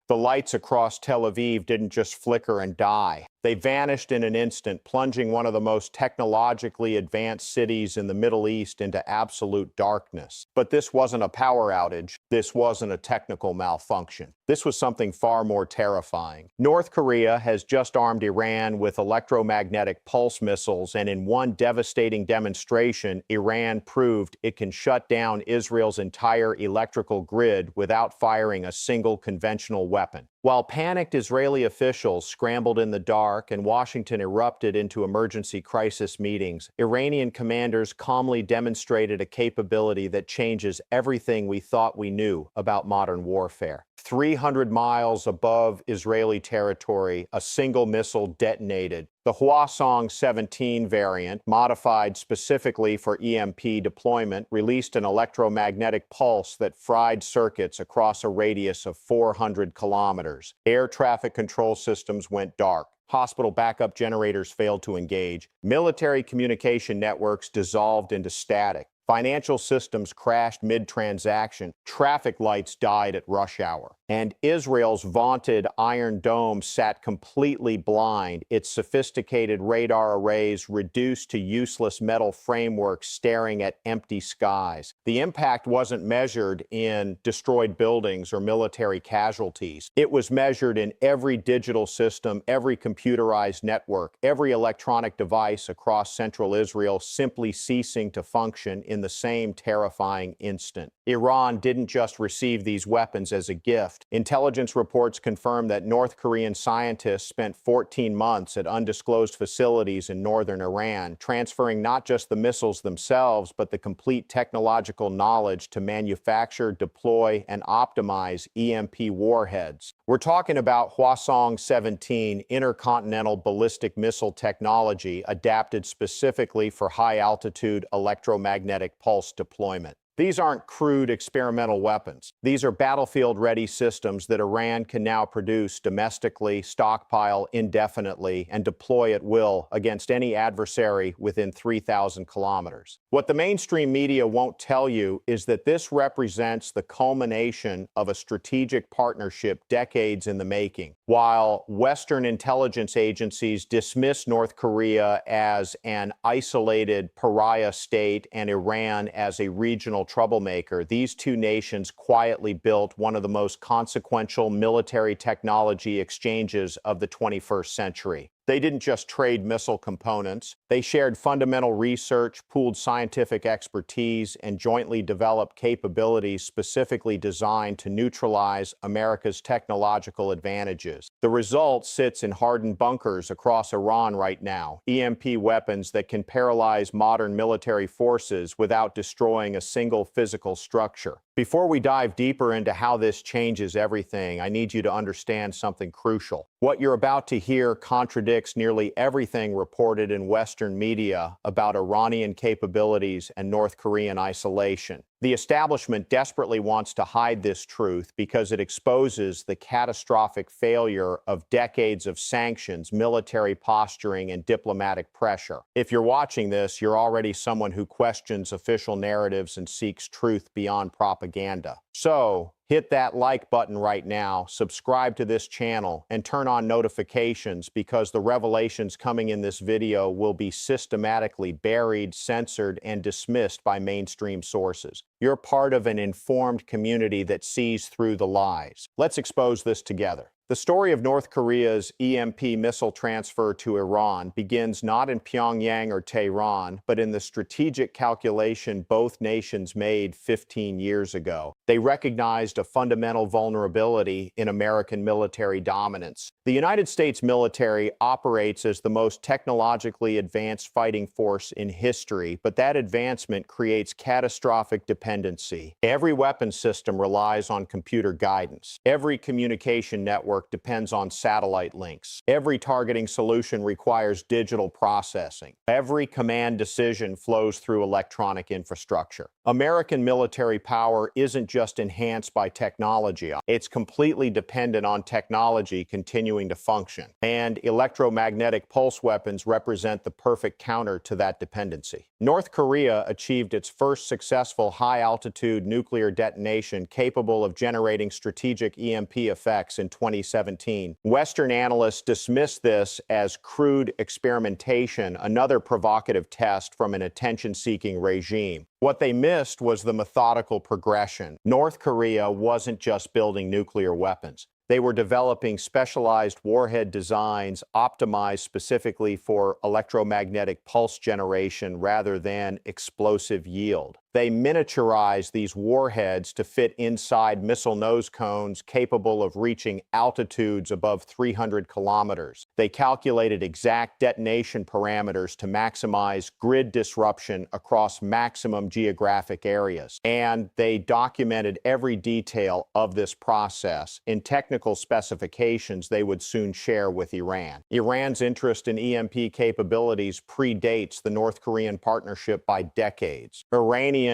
The lights across Tel Aviv didn't just flicker and die. They vanished in an instant, plunging one of the most technologically advanced cities in the Middle East into absolute darkness. But this wasn't a power outage. This wasn't a technical malfunction. This was something far more terrifying. North Korea has just armed Iran with electromagnetic pulse missiles, and in one devastating demonstration, Iran proved it can shut down Israel's entire electrical grid without firing a single conventional weapon. While panicked Israeli officials scrambled in the dark and Washington erupted into emergency crisis meetings, Iranian commanders calmly demonstrated a capability that changes everything we thought we knew about modern warfare. 300 miles above Israeli territory, a single missile detonated. The Hwasong-17 variant, modified specifically for EMP deployment, released an electromagnetic pulse that fried circuits across a radius of 400 kilometers. Air traffic control systems went dark. Hospital backup generators failed to engage. Military communication networks dissolved into static. Financial systems crashed mid-transaction. Traffic lights died at rush hour. And Israel's vaunted Iron Dome sat completely blind, its sophisticated radar arrays reduced to useless metal frameworks staring at empty skies. The impact wasn't measured in destroyed buildings or military casualties. It was measured in every digital system, every computerized network, every electronic device across central Israel simply ceasing to function in the same terrifying instant. Iran didn't just receive these weapons as a gift. Intelligence reports confirm that North Korean scientists spent 14 months at undisclosed facilities in northern Iran, transferring not just the missiles themselves, but the complete technological knowledge to manufacture, deploy, and optimize EMP warheads. We're talking about Hwasong-17 intercontinental ballistic missile technology adapted specifically for high-altitude electromagnetic pulse deployment. These aren't crude experimental weapons. These are battlefield-ready systems that Iran can now produce domestically, stockpile indefinitely, and deploy at will against any adversary within 3,000 kilometers. What the mainstream media won't tell you is that this represents the culmination of a strategic partnership decades in the making. While Western intelligence agencies dismiss North Korea as an isolated pariah state and Iran as a regional troublemaker, these two nations quietly built one of the most consequential military technology exchanges of the 21st century. They didn't just trade missile components. They shared fundamental research, pooled scientific expertise, and jointly developed capabilities specifically designed to neutralize America's technological advantages. The result sits in hardened bunkers across Iran right now, EMP weapons that can paralyze modern military forces without destroying a single physical structure. Before we dive deeper into how this changes everything, I need you to understand something crucial. What you're about to hear contradicts nearly everything reported in Western media about Iranian capabilities and North Korean isolation. The establishment desperately wants to hide this truth because it exposes the catastrophic failure of decades of sanctions, military posturing, and diplomatic pressure. If you're watching this, you're already someone who questions official narratives and seeks truth beyond propaganda. So, hit that like button right now, subscribe to this channel, and turn on notifications because the revelations coming in this video will be systematically buried, censored, and dismissed by mainstream sources. You're part of an informed community that sees through the lies. Let's expose this together. The story of North Korea's EMP missile transfer to Iran begins not in Pyongyang or Tehran, but in the strategic calculation both nations made 15 years ago. They recognized a fundamental vulnerability in American military dominance. The United States military operates as the most technologically advanced fighting force in history, but that advancement creates catastrophic dependency. Every weapon system relies on computer guidance. Every communication network depends on satellite links. Every targeting solution requires digital processing. Every command decision flows through electronic infrastructure. American military power isn't just enhanced by technology. It's completely dependent on technology continuing to function. And electromagnetic pulse weapons represent the perfect counter to that dependency. North Korea achieved its first successful high high-altitude nuclear detonation capable of generating strategic EMP effects in 2017. Western analysts dismissed this as crude experimentation, another provocative test from an attention-seeking regime. What they missed was the methodical progression. North Korea wasn't just building nuclear weapons. They were developing specialized warhead designs optimized specifically for electromagnetic pulse generation rather than explosive yield. They miniaturized these warheads to fit inside missile nose cones capable of reaching altitudes above 300 kilometers. They calculated exact detonation parameters to maximize grid disruption across maximum geographic areas. And they documented every detail of this process in technical specifications they would soon share with Iran. Iran's interest in EMP capabilities predates the North Korean partnership by decades. Iranian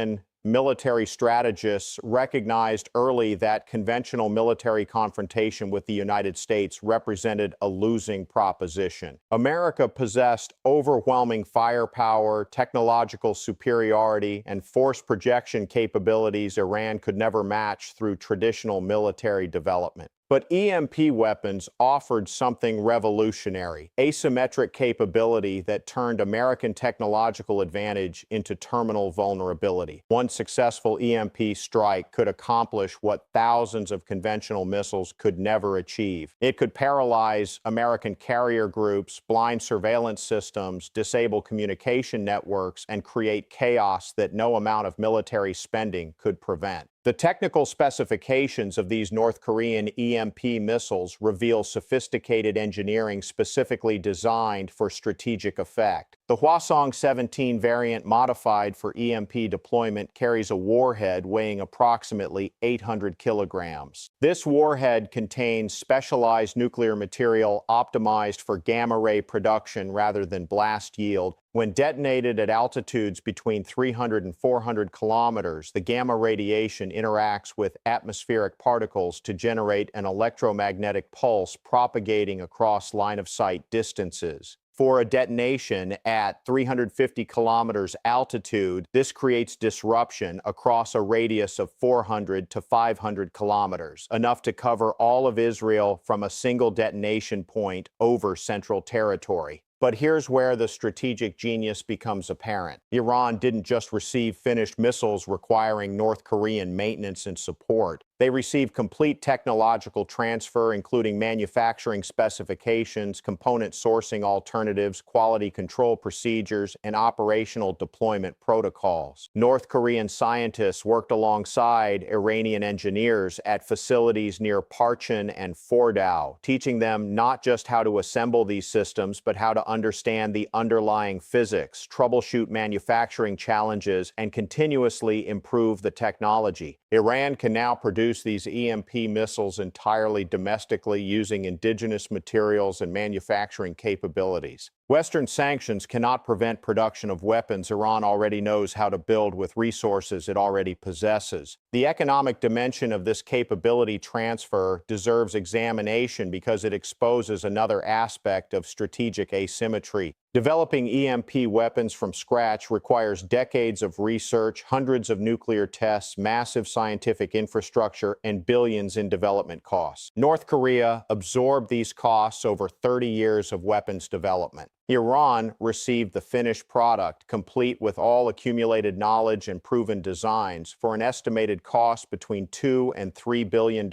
military strategists recognized early that conventional military confrontation with the United States represented a losing proposition. America possessed overwhelming firepower, technological superiority, and force projection capabilities Iran could never match through traditional military development. But EMP weapons offered something revolutionary, asymmetric capability that turned American technological advantage into terminal vulnerability. One successful EMP strike could accomplish what thousands of conventional missiles could never achieve. It could paralyze American carrier groups, blind surveillance systems, disable communication networks, and create chaos that no amount of military spending could prevent. The technical specifications of these North Korean EMP missiles reveal sophisticated engineering specifically designed for strategic effect. The Hwasong-17 variant modified for EMP deployment carries a warhead weighing approximately 800 kilograms. This warhead contains specialized nuclear material optimized for gamma ray production rather than blast yield. When detonated at altitudes between 300 and 400 kilometers, the gamma radiation interacts with atmospheric particles to generate an electromagnetic pulse propagating across line-of-sight distances. For a detonation at 350 kilometers altitude, this creates disruption across a radius of 400 to 500 kilometers, enough to cover all of Israel from a single detonation point over central territory. But here's where the strategic genius becomes apparent. Iran didn't just receive finished missiles requiring North Korean maintenance and support. They received complete technological transfer, including manufacturing specifications, component sourcing alternatives, quality control procedures, and operational deployment protocols. North Korean scientists worked alongside Iranian engineers at facilities near Parchin and Fordow, teaching them not just how to assemble these systems, but how to understand the underlying physics, troubleshoot manufacturing challenges, and continuously improve the technology. Iran can now produce these EMP missiles entirely domestically using indigenous materials and manufacturing capabilities. Western sanctions cannot prevent production of weapons Iran already knows how to build with resources it already possesses. The economic dimension of this capability transfer deserves examination because it exposes another aspect of strategic asymmetry. Developing EMP weapons from scratch requires decades of research, hundreds of nuclear tests, massive scientific infrastructure, and billions in development costs. North Korea absorbed these costs over 30 years of weapons development. Iran received the finished product, complete with all accumulated knowledge and proven designs, for an estimated cost between $2 and $3 billion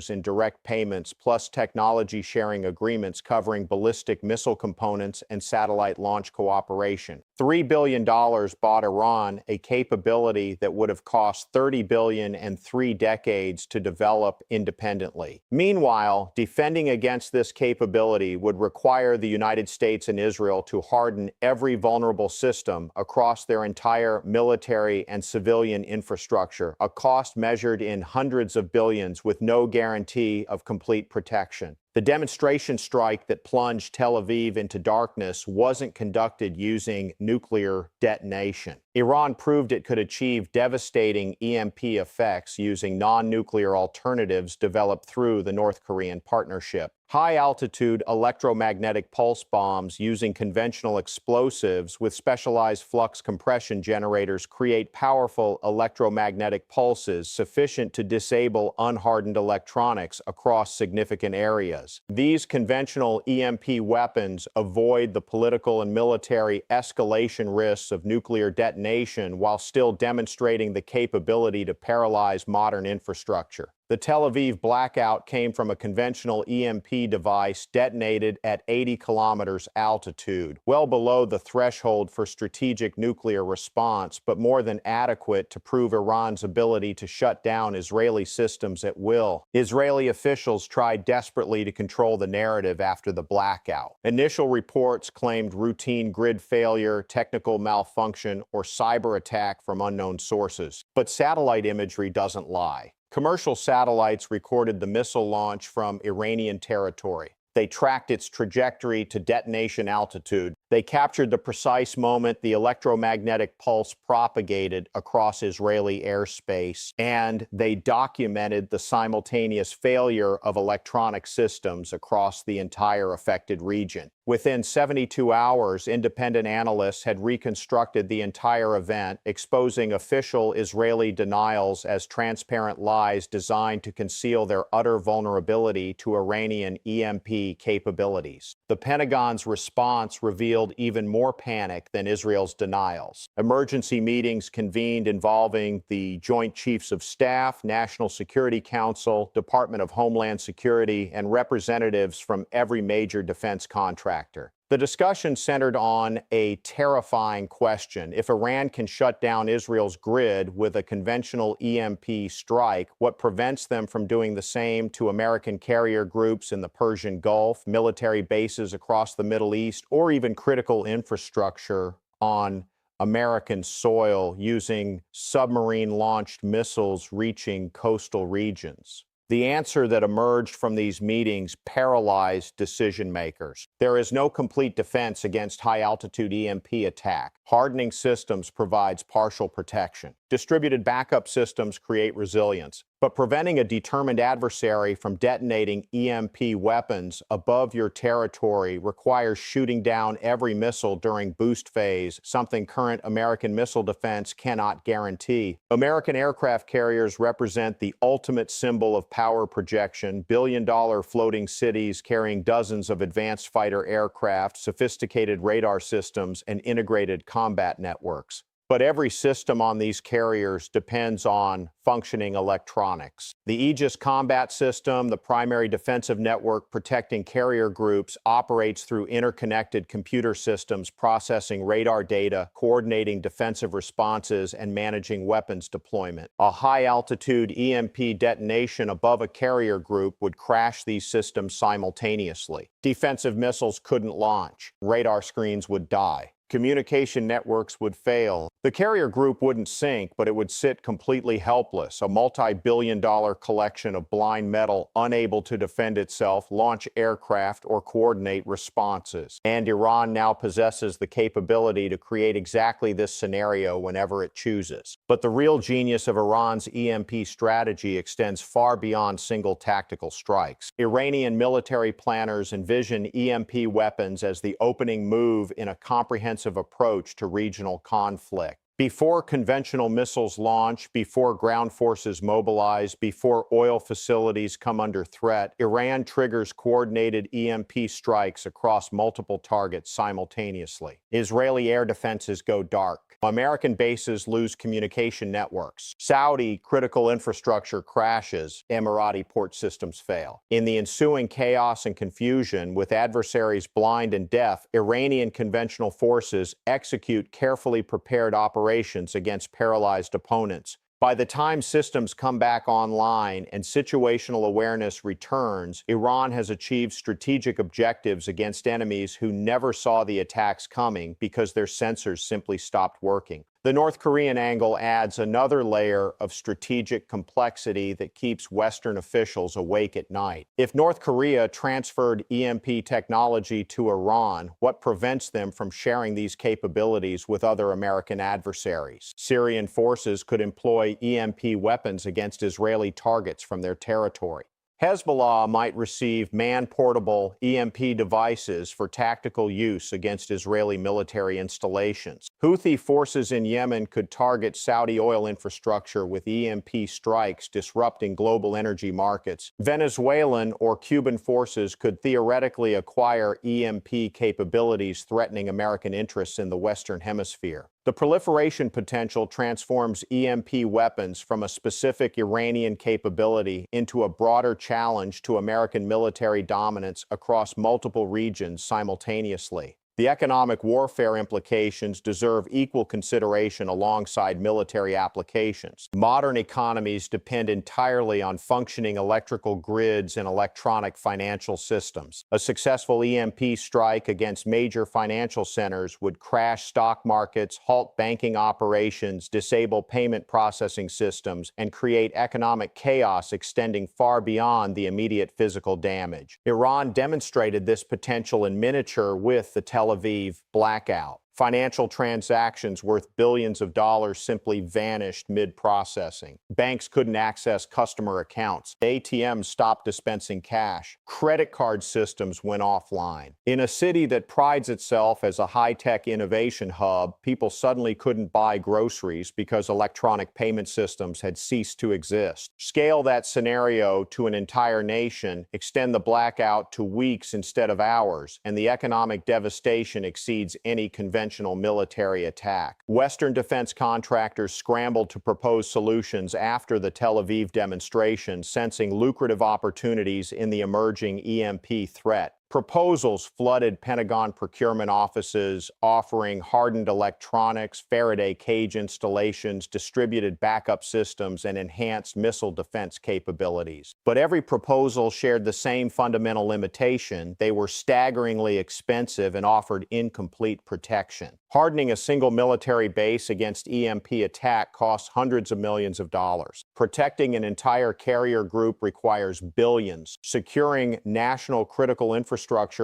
in direct payments, plus technology sharing agreements covering ballistic missile components and satellite launch cooperation. $3 billion bought Iran a capability that would have cost $30 billion and 3 decades to develop independently. Meanwhile, defending against this capability would require the United States and Israel to harden every vulnerable system across their entire military and civilian infrastructure, a cost measured in hundreds of billions with no guarantee of complete protection. The demonstration strike that plunged Tel Aviv into darkness wasn't conducted using nuclear detonation. Iran proved it could achieve devastating EMP effects using non-nuclear alternatives developed through the North Korean partnership. High-altitude electromagnetic pulse bombs using conventional explosives with specialized flux compression generators create powerful electromagnetic pulses sufficient to disable unhardened electronics across significant areas. These conventional EMP weapons avoid the political and military escalation risks of nuclear detonation while still demonstrating the capability to paralyze modern infrastructure. The Tel Aviv blackout came from a conventional EMP device detonated at 80 kilometers altitude, well below the threshold for strategic nuclear response, but more than adequate to prove Iran's ability to shut down Israeli systems at will. Israeli officials tried desperately to control the narrative after the blackout. Initial reports claimed routine grid failure, technical malfunction, or cyber attack from unknown sources. But satellite imagery doesn't lie. Commercial satellites recorded the missile launch from Iranian territory. They tracked its trajectory to detonation altitude. They captured the precise moment the electromagnetic pulse propagated across Israeli airspace, and they documented the simultaneous failure of electronic systems across the entire affected region. Within 72 hours, independent analysts had reconstructed the entire event, exposing official Israeli denials as transparent lies designed to conceal their utter vulnerability to Iranian EMP capabilities. The Pentagon's response revealed even more panic than Israel's denials. Emergency meetings convened involving the Joint Chiefs of Staff, National Security Council, Department of Homeland Security, and representatives from every major defense contractor. The discussion centered on a terrifying question. If Iran can shut down Israel's grid with a conventional EMP strike, what prevents them from doing the same to American carrier groups in the Persian Gulf, military bases across the Middle East, or even critical infrastructure on American soil using submarine-launched missiles reaching coastal regions? The answer that emerged from these meetings paralyzed decision makers. There is no complete defense against high-altitude EMP attack. Hardening systems provides partial protection. Distributed backup systems create resilience. But preventing a determined adversary from detonating EMP weapons above your territory requires shooting down every missile during boost phase, something current American missile defense cannot guarantee. American aircraft carriers represent the ultimate symbol of power projection, billion-dollar floating cities carrying dozens of advanced fighter aircraft, sophisticated radar systems, and integrated combat networks. But every system on these carriers depends on functioning electronics. The Aegis combat system, the primary defensive network protecting carrier groups, operates through interconnected computer systems processing radar data, coordinating defensive responses, and managing weapons deployment. A high-altitude EMP detonation above a carrier group would crash these systems simultaneously. Defensive missiles couldn't launch. Radar screens would die. Communication networks would fail. The carrier group wouldn't sink, but it would sit completely helpless, a multi-billion-dollar collection of blind metal unable to defend itself, launch aircraft, or coordinate responses. And Iran now possesses the capability to create exactly this scenario whenever it chooses. But the real genius of Iran's EMP strategy extends far beyond single tactical strikes. Iranian military planners envision EMP weapons as the opening move in a comprehensive approach to regional conflict. Before conventional missiles launch, before ground forces mobilize, before oil facilities come under threat, Iran triggers coordinated EMP strikes across multiple targets simultaneously. Israeli air defenses go dark. American bases lose communication networks. Saudi critical infrastructure crashes. Emirati port systems fail. In the ensuing chaos and confusion, with adversaries blind and deaf, Iranian conventional forces execute carefully prepared operations against paralyzed opponents. By the time systems come back online and situational awareness returns, Iran has achieved strategic objectives against enemies who never saw the attacks coming because their sensors simply stopped working. The North Korean angle adds another layer of strategic complexity that keeps Western officials awake at night. If North Korea transferred EMP technology to Iran, what prevents them from sharing these capabilities with other American adversaries? Syrian forces could employ EMP weapons against Israeli targets from their territory. Hezbollah might receive man-portable EMP devices for tactical use against Israeli military installations. Houthi forces in Yemen could target Saudi oil infrastructure with EMP strikes, disrupting global energy markets. Venezuelan or Cuban forces could theoretically acquire EMP capabilities, threatening American interests in the Western Hemisphere. The proliferation potential transforms EMP weapons from a specific Iranian capability into a broader challenge to American military dominance across multiple regions simultaneously. The economic warfare implications deserve equal consideration alongside military applications. Modern economies depend entirely on functioning electrical grids and electronic financial systems. A successful EMP strike against major financial centers would crash stock markets, halt banking operations, disable payment processing systems, and create economic chaos extending far beyond the immediate physical damage. Iran demonstrated this potential in miniature with the Tel Aviv blackout. Financial transactions worth billions of dollars simply vanished mid-processing. Banks couldn't access customer accounts. ATMs stopped dispensing cash. Credit card systems went offline. In a city that prides itself as a high-tech innovation hub, people suddenly couldn't buy groceries because electronic payment systems had ceased to exist. Scale that scenario to an entire nation, extend the blackout to weeks instead of hours, and the economic devastation exceeds any conventional military attack. Western defense contractors scrambled to propose solutions after the Tel Aviv demonstration, sensing lucrative opportunities in the emerging EMP threat. Proposals flooded Pentagon procurement offices, offering hardened electronics, Faraday cage installations, distributed backup systems, and enhanced missile defense capabilities. But every proposal shared the same fundamental limitation: they were staggeringly expensive and offered incomplete protection. Hardening a single military base against EMP attack costs hundreds of millions of dollars. Protecting an entire carrier group requires billions. Securing national critical infrastructure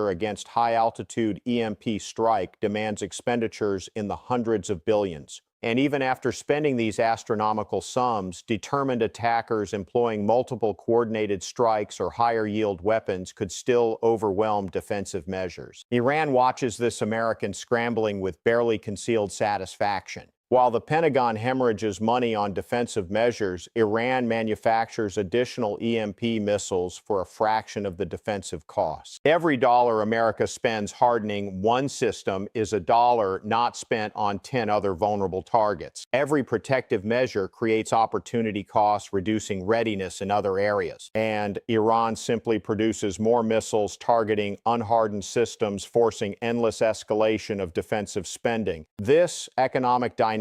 against high-altitude EMP strike demands expenditures in the hundreds of billions. And even after spending these astronomical sums, determined attackers employing multiple coordinated strikes or higher-yield weapons could still overwhelm defensive measures. Iran watches this American scrambling with barely concealed satisfaction. While the Pentagon hemorrhages money on defensive measures, Iran manufactures additional EMP missiles for a fraction of the defensive costs. Every dollar America spends hardening one system is a dollar not spent on 10 other vulnerable targets. Every protective measure creates opportunity costs, reducing readiness in other areas. And Iran simply produces more missiles targeting unhardened systems, forcing endless escalation of defensive spending. This economic dynamic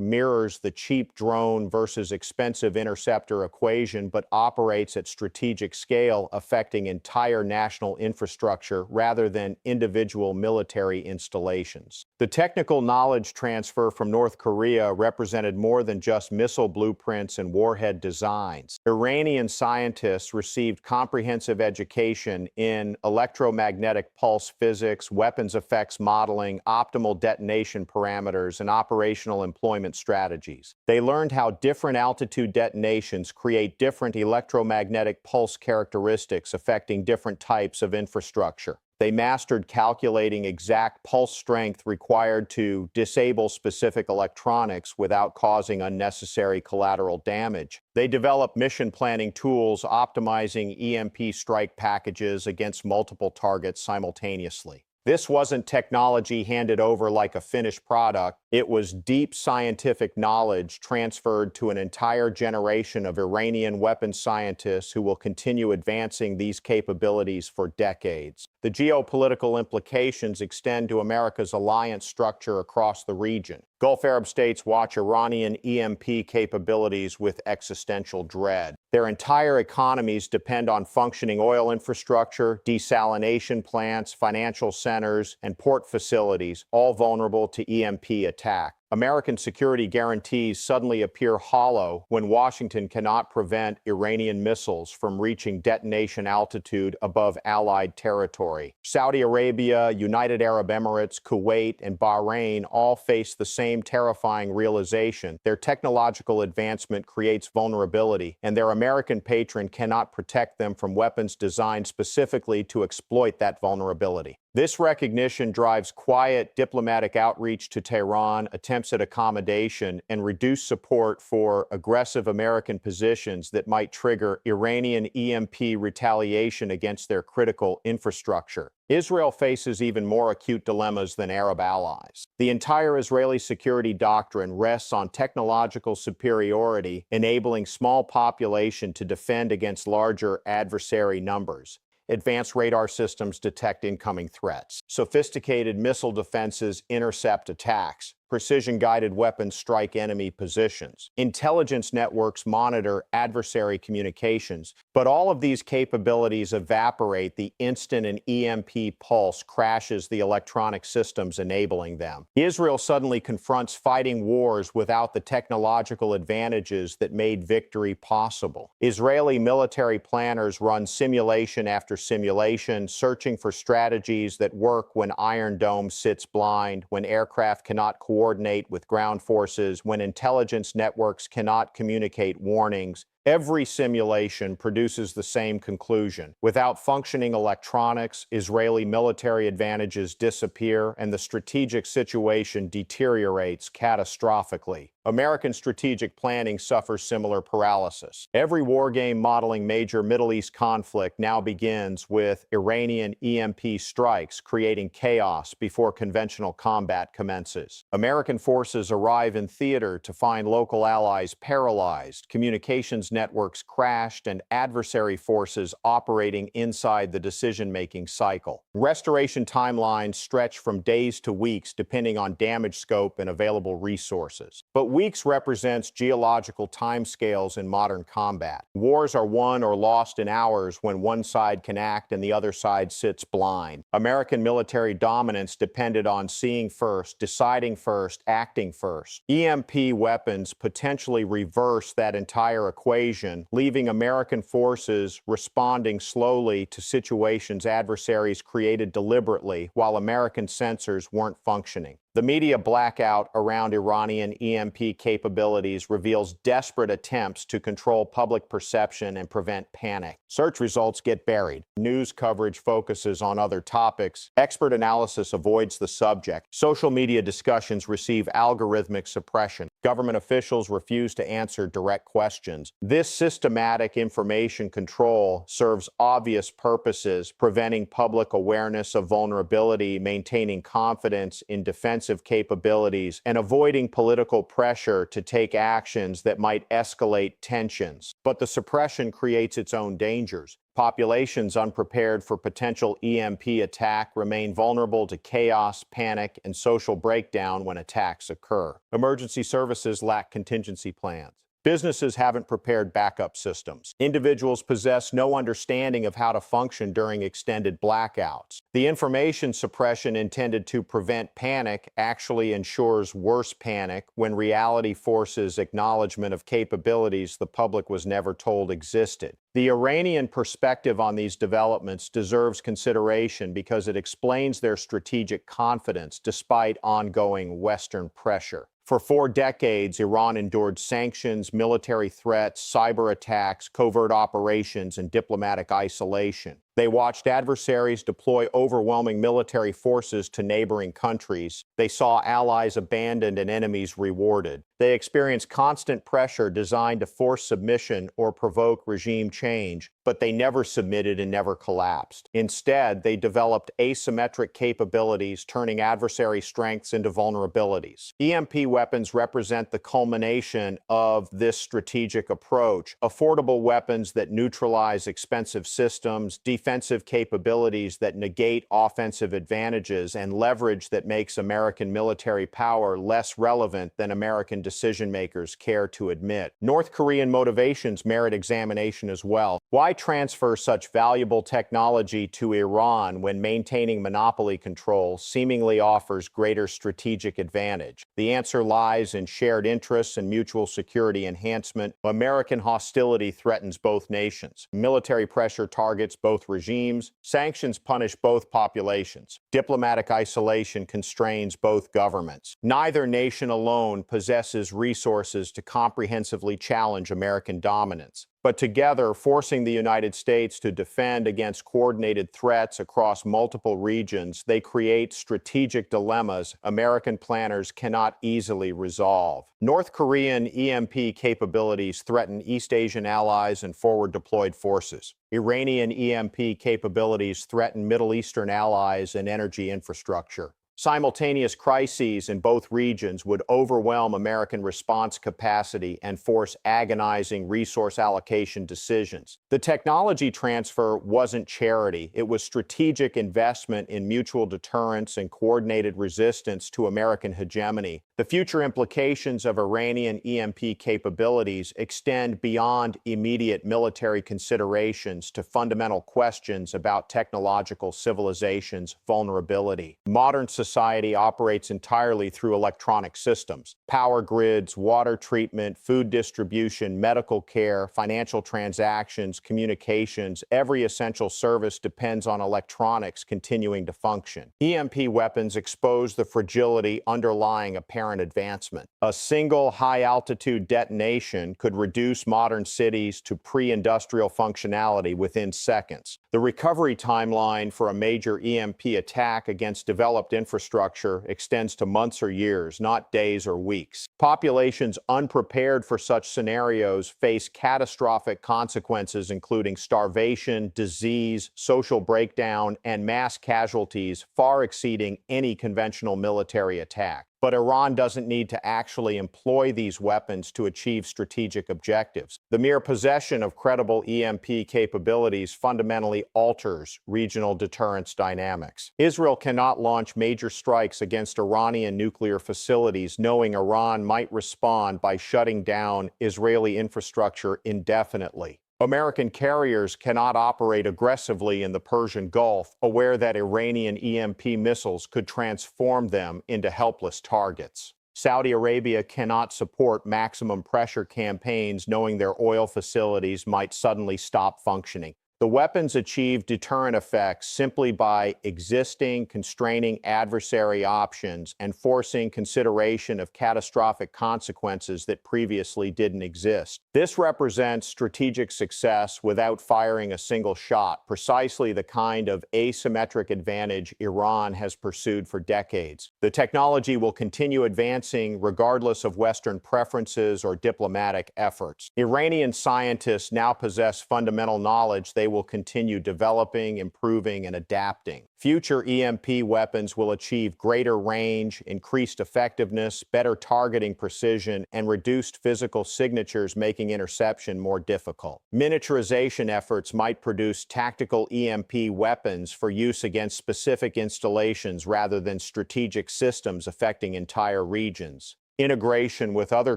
mirrors the cheap drone versus expensive interceptor equation, but operates at strategic scale, affecting entire national infrastructure rather than individual military installations. The technical knowledge transfer from North Korea represented more than just missile blueprints and warhead designs. Iranian scientists received comprehensive education in electromagnetic pulse physics, weapons effects modeling, optimal detonation parameters, and operational employment strategies. They learned how different altitude detonations create different electromagnetic pulse characteristics affecting different types of infrastructure. They mastered calculating exact pulse strength required to disable specific electronics without causing unnecessary collateral damage. They developed mission planning tools optimizing EMP strike packages against multiple targets simultaneously. This wasn't technology handed over like a finished product. It was deep scientific knowledge transferred to an entire generation of Iranian weapons scientists who will continue advancing these capabilities for decades. The geopolitical implications extend to America's alliance structure across the region. Gulf Arab states watch Iranian EMP capabilities with existential dread. Their entire economies depend on functioning oil infrastructure, desalination plants, financial centers, and port facilities, all vulnerable to EMP attack. American security guarantees suddenly appear hollow when Washington cannot prevent Iranian missiles from reaching detonation altitude above Allied territory. Saudi Arabia, United Arab Emirates, Kuwait, and Bahrain all face the same terrifying realization. Their technological advancement creates vulnerability, and their American patron cannot protect them from weapons designed specifically to exploit that vulnerability. This recognition drives quiet diplomatic outreach to Tehran, attempts at accommodation, and reduced support for aggressive American positions that might trigger Iranian EMP retaliation against their critical infrastructure. Israel faces even more acute dilemmas than Arab allies. The entire Israeli security doctrine rests on technological superiority, enabling small population to defend against larger adversary numbers. Advanced radar systems detect incoming threats. Sophisticated missile defenses intercept attacks. Precision-guided weapons strike enemy positions. Intelligence networks monitor adversary communications. But all of these capabilities evaporate the instant an EMP pulse crashes the electronic systems enabling them. Israel suddenly confronts fighting wars without the technological advantages that made victory possible. Israeli military planners run simulation after simulation, searching for strategies that work when Iron Dome sits blind, when aircraft cannot coordinate with ground forces, when intelligence networks cannot communicate warnings. Every simulation produces the same conclusion. Without functioning electronics, Israeli military advantages disappear and the strategic situation deteriorates catastrophically. American strategic planning suffers similar paralysis. Every wargame modeling major Middle East conflict now begins with Iranian EMP strikes, creating chaos before conventional combat commences. American forces arrive in theater to find local allies paralyzed, communications networks crashed, and adversary forces operating inside the decision-making cycle. Restoration timelines stretch from days to weeks depending on damage scope and available resources. But weeks represents geological timescales in modern combat. Wars are won or lost in hours when one side can act and the other side sits blind. American military dominance depended on seeing first, deciding first, acting first. EMP weapons potentially reverse that entire equation, leaving American forces responding slowly to situations adversaries created deliberately while American sensors weren't functioning. The media blackout around Iranian EMP capabilities reveals desperate attempts to control public perception and prevent panic. Search results get buried. News coverage focuses on other topics. Expert analysis avoids the subject. Social media discussions receive algorithmic suppression. Government officials refuse to answer direct questions. This systematic information control serves obvious purposes, preventing public awareness of vulnerability, maintaining confidence in defensive capabilities, and avoiding political pressure to take actions that might escalate tensions. But the suppression creates its own dangers. Populations unprepared for potential EMP attack remain vulnerable to chaos, panic, and social breakdown when attacks occur. Emergency services lack contingency plans. Businesses haven't prepared backup systems. Individuals possess no understanding of how to function during extended blackouts. The information suppression intended to prevent panic actually ensures worse panic when reality forces acknowledgement of capabilities the public was never told existed. The Iranian perspective on these developments deserves consideration because it explains their strategic confidence despite ongoing Western pressure. For 4 decades, Iran endured sanctions, military threats, cyber attacks, covert operations, and diplomatic isolation. They watched adversaries deploy overwhelming military forces to neighboring countries. They saw allies abandoned and enemies rewarded. They experienced constant pressure designed to force submission or provoke regime change, but they never submitted and never collapsed. Instead, they developed asymmetric capabilities, turning adversary strengths into vulnerabilities. EMP weapons represent the culmination of this strategic approach. Affordable weapons that neutralize expensive systems, defense defensive capabilities that negate offensive advantages, and leverage that makes American military power less relevant than American decision-makers care to admit. North Korean motivations merit examination as well. Why transfer such valuable technology to Iran when maintaining monopoly control seemingly offers greater strategic advantage? The answer lies in shared interests and mutual security enhancement. American hostility threatens both nations. Military pressure targets both regimes. Sanctions punish both populations. Diplomatic isolation constrains both governments. Neither nation alone possesses resources to comprehensively challenge American dominance. But together, forcing the United States to defend against coordinated threats across multiple regions, they create strategic dilemmas American planners cannot easily resolve. North Korean EMP capabilities threaten East Asian allies and forward-deployed forces. Iranian EMP capabilities threaten Middle Eastern allies and energy infrastructure. Simultaneous crises in both regions would overwhelm American response capacity and force agonizing resource allocation decisions. The technology transfer wasn't charity. It was strategic investment in mutual deterrence and coordinated resistance to American hegemony. The future implications of Iranian EMP capabilities extend beyond immediate military considerations to fundamental questions about technological civilization's vulnerability. Modern society operates entirely through electronic systems. Power grids, water treatment, food distribution, medical care, financial transactions, communications, every essential service depends on electronics continuing to function. EMP weapons expose the fragility underlying apparent advancement. A single high-altitude detonation could reduce modern cities to pre-industrial functionality within seconds. The recovery timeline for a major EMP attack against developed infrastructure extends to months or years, not days or weeks. Populations unprepared for such scenarios face catastrophic consequences, including starvation, disease, social breakdown, and mass casualties far exceeding any conventional military attack. But Iran doesn't need to actually employ these weapons to achieve strategic objectives. The mere possession of credible EMP capabilities fundamentally alters regional deterrence dynamics. Israel cannot launch major strikes against Iranian nuclear facilities knowing Iran might respond by shutting down Israeli infrastructure indefinitely. American carriers cannot operate aggressively in the Persian Gulf, aware that Iranian EMP missiles could transform them into helpless targets. Saudi Arabia cannot support maximum pressure campaigns knowing their oil facilities might suddenly stop functioning. The weapons achieve deterrent effects simply by existing, constraining adversary options and forcing consideration of catastrophic consequences that previously didn't exist. This represents strategic success without firing a single shot, precisely the kind of asymmetric advantage Iran has pursued for decades. The technology will continue advancing regardless of Western preferences or diplomatic efforts. Iranian scientists now possess fundamental knowledge they will continue developing, improving, and adapting. Future EMP weapons will achieve greater range, increased effectiveness, better targeting precision, and reduced physical signatures, making interception more difficult. Miniaturization efforts might produce tactical EMP weapons for use against specific installations rather than strategic systems affecting entire regions. Integration with other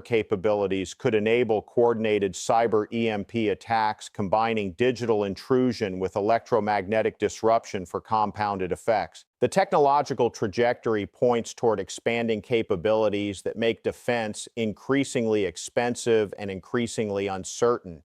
capabilities could enable coordinated cyber EMP attacks, combining digital intrusion with electromagnetic disruption for compounded effects. The technological trajectory points toward expanding capabilities that make defense increasingly expensive and increasingly uncertain.